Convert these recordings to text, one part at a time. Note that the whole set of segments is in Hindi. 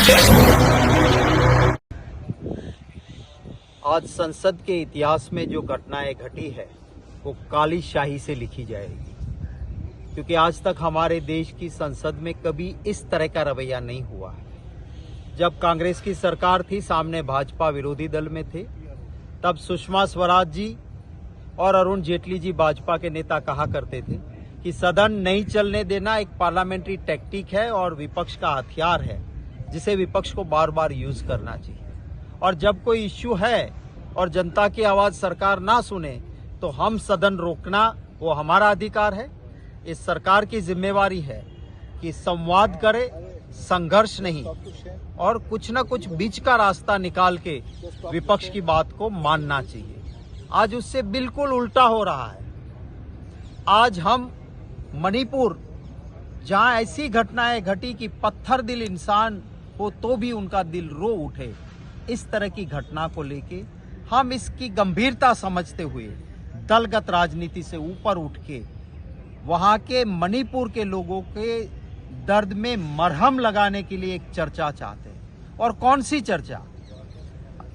आज संसद के इतिहास में जो घटनाएं घटी है वो काली शाही से लिखी जाएगी, क्योंकि आज तक हमारे देश की संसद में कभी इस तरह का रवैया नहीं हुआ है। जब कांग्रेस की सरकार थी, सामने भाजपा विरोधी दल में थे, तब सुषमा स्वराज जी और अरुण जेटली जी भाजपा के नेता कहा करते थे कि सदन नहीं चलने देना एक पार्लियामेंट्री टैक्टिक है और विपक्ष का हथियार है, जिसे विपक्ष को बार बार यूज करना चाहिए। और जब कोई इश्यू है और जनता की आवाज सरकार ना सुने तो हम सदन रोकना वो हमारा अधिकार है। इस सरकार की जिम्मेवारी है कि संवाद करे, संघर्ष नहीं, और कुछ ना कुछ बीच का रास्ता निकाल के विपक्ष की बात को मानना चाहिए। आज उससे बिल्कुल उल्टा हो रहा है। आज हम मणिपुर, जहां ऐसी घटनाएं घटी कि पत्थर दिल इंसान हो तो भी उनका दिल रो उठे, इस तरह की घटना को लेके हम इसकी गंभीरता समझते हुए दलगत राजनीति से ऊपर उठ के वहां के मणिपुर के लोगों के दर्द में मरहम लगाने के लिए एक चर्चा चाहते हैं। और कौन सी चर्चा?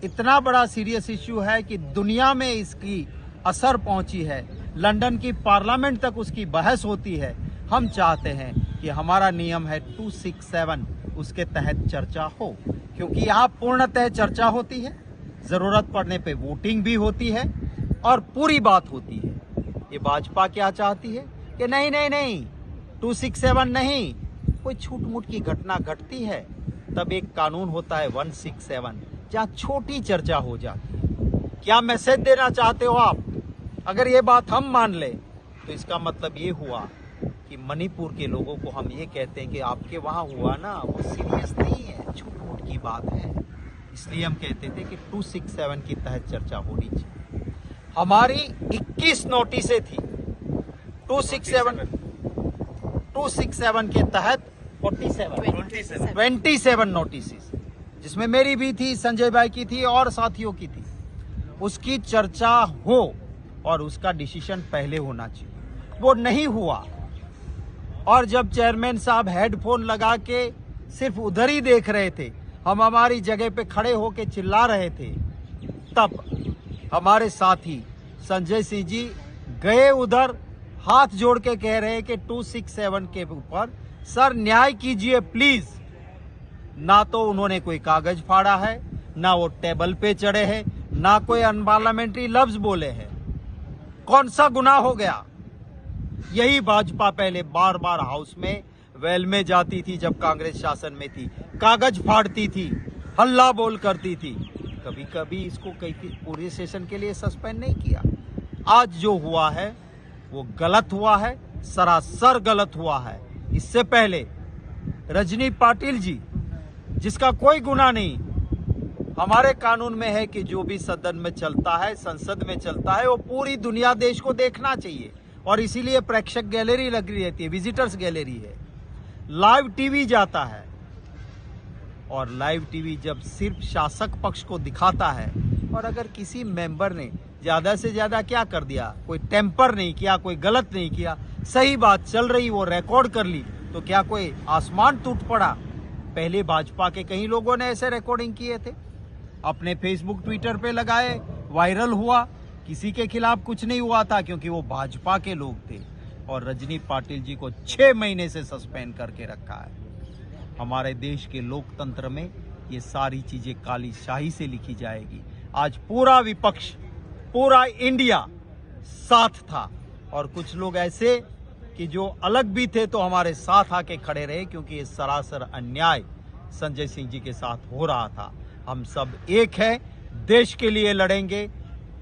इतना बड़ा सीरियस इश्यू है कि दुनिया में इसकी असर पहुंची है, लंदन की पार्लियामेंट तक उसकी बहस होती है। हम चाहते हैं कि हमारा नियम है 267, उसके तहत चर्चा हो, क्योंकि यहाँ पूर्णतः चर्चा होती है, जरूरत पड़ने पे वोटिंग भी होती है और पूरी बात होती है। ये भाजपा क्या चाहती है कि नहीं 267 नहीं, कोई छूट मूट की घटना घटती है तब एक कानून होता है 167, जहाँ छोटी चर्चा हो जाती है। क्या मैसेज देना चाहते हो आप? अगर ये बात हम मान ले तो इसका मतलब ये हुआ कि मणिपुर के लोगों को हम ये कहते हैं कि आपके वहां हुआ ना, वो सीरियस नहीं है, छोटी मोटी की बात है। इसलिए हम कहते थे कि 267 की तहत चर्चा होनी चाहिए। हमारी 21 नोटिसें थी 267 के तहत 27 नोटिसेस, जिसमें मेरी भी थी, संजय भाई की थी और साथियों की थी। उसकी चर्चा हो और उसका डिसीजन पहले होना चाहिए, वो नहीं हुआ। और जब चेयरमैन साहब हेडफोन लगा के सिर्फ उधर ही देख रहे थे, हम हमारी जगह पे खड़े होके चिल्ला रहे थे, तब हमारे साथी संजय सिंह जी गए उधर, हाथ जोड़ के कह रहे हैं कि 267 के ऊपर सर न्याय कीजिए प्लीज। ना तो उन्होंने कोई कागज फाड़ा है, ना वो टेबल पे चढ़े हैं, ना कोई अनपार्लियामेंट्री लफ्ज बोले हैं। कौन सा गुनाह हो गया? यही भाजपा पहले बार बार हाउस में वेल में जाती थी, जब कांग्रेस शासन में थी, कागज फाड़ती थी, हल्ला बोल करती थी, कभी कभी इसको कई पूरे सेशन के लिए सस्पेंड नहीं किया। आज जो हुआ है वो गलत हुआ है, सरासर गलत हुआ है। इससे पहले रजनी पाटिल जी, जिसका कोई गुनाह नहीं, हमारे कानून में है कि जो भी सदन में चलता है, संसद में चलता है, वो पूरी दुनिया देश को देखना चाहिए, और इसीलिए प्रेक्षक गैलरी लगी रहती है, विजिटर्स गैलरी है, लाइव टीवी जाता है। और लाइव टीवी जब सिर्फ शासक पक्ष को दिखाता है, और अगर किसी मेंबर ने ज्यादा से ज्यादा क्या कर दिया, कोई टेम्पर नहीं किया, कोई गलत नहीं किया, सही बात चल रही वो रिकॉर्ड कर ली, तो क्या कोई आसमान टूट पड़ा? पहले भाजपा के कई लोगों ने ऐसे रिकॉर्डिंग किए थे, अपने फेसबुक ट्विटर पे लगाए, वायरल हुआ, किसी के खिलाफ कुछ नहीं हुआ था, क्योंकि वो भाजपा के लोग थे। और रजनी पाटिल जी को 6 महीने से सस्पेंड करके रखा है। हमारे देश के लोकतंत्र में ये सारी चीजें काली शाही से लिखी जाएगी। आज पूरा विपक्ष, पूरा इंडिया साथ था, और कुछ लोग ऐसे कि जो अलग भी थे तो हमारे साथ आके खड़े रहे, क्योंकि ये सरासर अन्याय संजय सिंह जी के साथ हो रहा था। हम सब एक है, देश के लिए लड़ेंगे,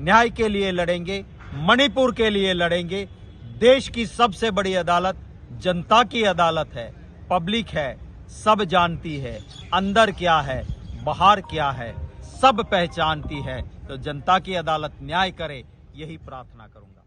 न्याय के लिए लड़ेंगे, मणिपुर के लिए लड़ेंगे। देश की सबसे बड़ी अदालत जनता की अदालत है, पब्लिक है, सब जानती है अंदर क्या है, बाहर क्या है, सब पहचानती है। तो जनता की अदालत न्याय करे, यही प्रार्थना करूंगा।